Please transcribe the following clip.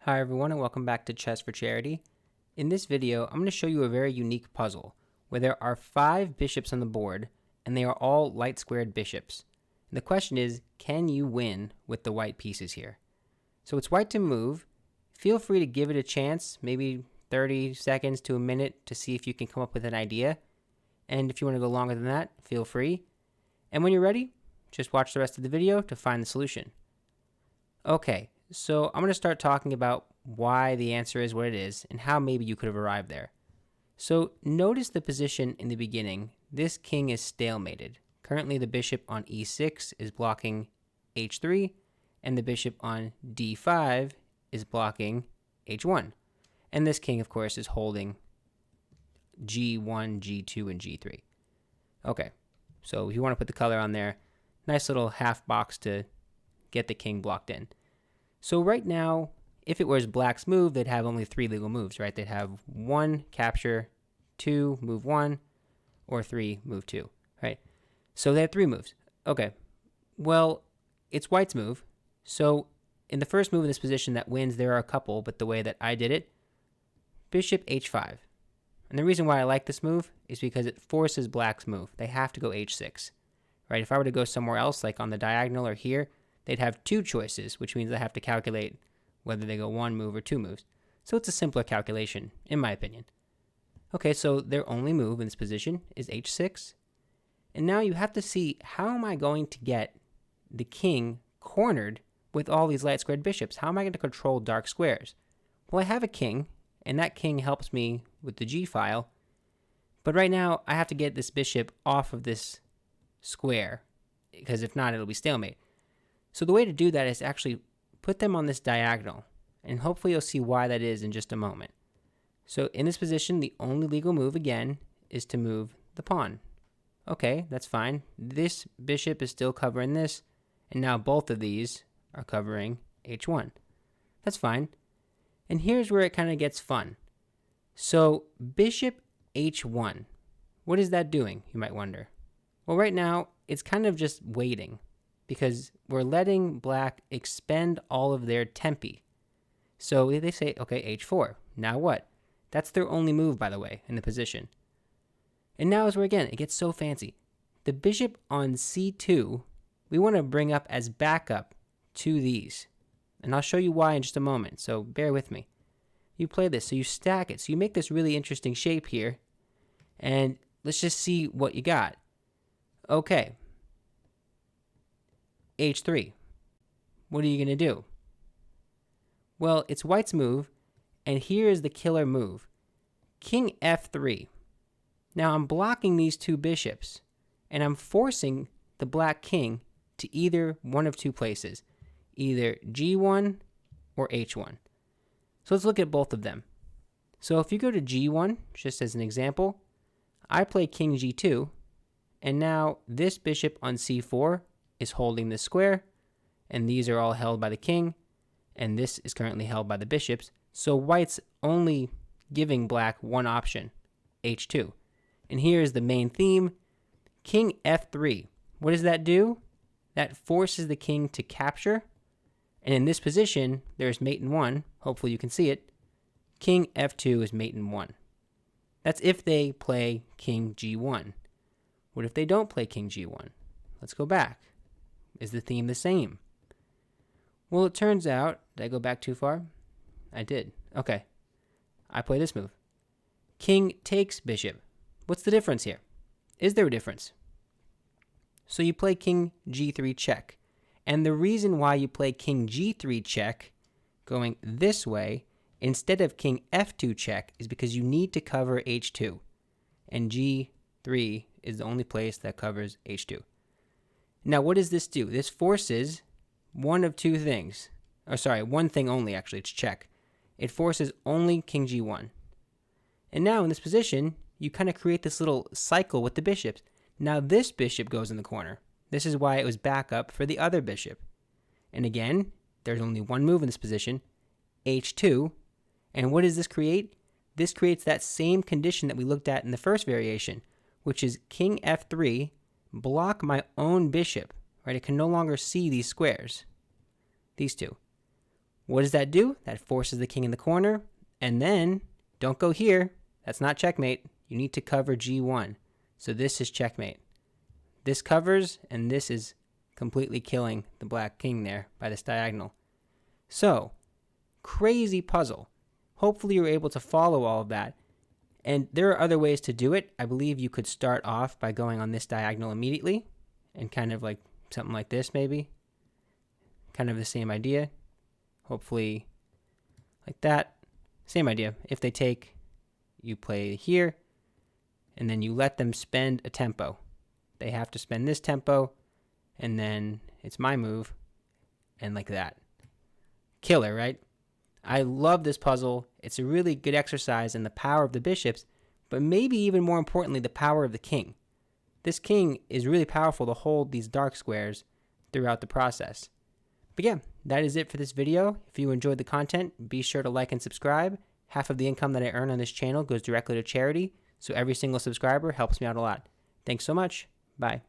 Hi everyone and welcome back to Chess for Charity. In this video, I'm going to show you a very unique puzzle where there are 5 bishops on the board and they are all light squared bishops. And the question is, can you win with the white pieces here? So it's white to move. Feel free to give it a chance, maybe 30 seconds to a minute to see if you can come up with an idea. And if you want to go longer than that, feel free. And when you're ready, just watch the rest of the video to find the solution. Okay. So I'm going to start talking about why the answer is what it is and how maybe you could have arrived there. So notice the position in the beginning. This king is stalemated. Currently the bishop on e6 is blocking h3 and the bishop on d5 is blocking h1. And this king, of course, is holding g1, g2, and g3. Okay, so if you want to put the color on there, nice little half box to get the king blocked in. So right now, if it was black's move, they'd have only 3 legal moves, right? They'd have 1, capture, 2, move 1, or 3, move 2, right? So they have 3 moves. Okay, well, it's white's move. So in the first move in this position that wins, there are a couple, but the way that I did it, bishop h5. And the reason why I like this move is because it forces black's move. They have to go h6, right? If I were to go somewhere else, like on the diagonal or here, they'd have 2 choices, which means I have to calculate whether they go 1 move or 2 moves. So it's a simpler calculation, in my opinion. Okay, so their only move in this position is h6. And now you have to see, how am I going to get the king cornered with all these light squared bishops? How am I going to control dark squares? Well, I have a king, and that king helps me with the g file. But right now, I have to get this bishop off of this square, because if not, it'll be stalemate. So the way to do that is to actually put them on this diagonal, and hopefully you'll see why that is in just a moment. So in this position, the only legal move, again, is to move the pawn. Okay, that's fine. This bishop is still covering this, and now both of these are covering h1. That's fine. And here's where it kind of gets fun. So bishop h1, what is that doing, you might wonder? Well, right now, it's kind of just waiting, because we're letting black expend all of their tempi. So they say, okay, h4. Now what? That's their only move, by the way, in the position. And now is where, again, it gets so fancy. The bishop on c2, we want to bring up as backup to these. And I'll show you why in just a moment, so bear with me. You play this, so you stack it. So you make this really interesting shape here. And let's just see what you got. Okay. h3. What are you going to do? Well, it's white's move, and here is the killer move. King f3. Now I'm blocking these 2 bishops, and I'm forcing the black king to either one of 2 places, either g1 or h1. So let's look at both of them. So if you go to g1, just as an example, I play king g2, and now this bishop on c4 is holding this square, and these are all held by the king, and this is currently held by the bishops. So white's only giving black one option, h2. And here is the main theme, king f3. What does that do? That forces the king to capture, and in this position, there's mate in 1. Hopefully you can see it. King f2 is mate in 1. That's if they play king g1. What if they don't play king g1? Let's go back. Is the theme the same? Well, it turns out, did I go back too far? I did. Okay. I play this move. King takes bishop. What's the difference here? Is there a difference? So you play king g3 check. And the reason why you play king g3 check, going this way, instead of king f2 check, is because you need to cover h2. And g3 is the only place that covers h2. Now, what does this do? This forces one of 2 things. Or sorry, one thing only, actually. It's check. It forces only king g1. And now, in this position, you kind of create this little cycle with the bishops. Now, this bishop goes in the corner. This is why it was backup for the other bishop. And again, there's only one move in this position, h2. And what does this create? This creates that same condition that we looked at in the first variation, which is king f3, block my own bishop, right? It can no longer see these squares, these 2. What does that do? That forces the king in the corner. And then, don't go here. That's not checkmate. You need to cover g1. So this is checkmate. This covers, and this is completely killing the black king there by this diagonal. So, crazy puzzle. Hopefully you're able to follow all of that. And there are other ways to do it. I believe you could start off by going on this diagonal immediately and kind of like something like this maybe. Kind of the same idea. Hopefully like that. Same idea. If they take, you play here, and then you let them spend a tempo. They have to spend this tempo, and then it's my move, and like that. Killer, right? I love this puzzle. It's a really good exercise in the power of the bishops, but maybe even more importantly, the power of the king. This king is really powerful to hold these dark squares throughout the process. But yeah, that is it for this video. If you enjoyed the content, be sure to like and subscribe. Half of the income that I earn on this channel goes directly to charity, so every single subscriber helps me out a lot. Thanks so much. Bye.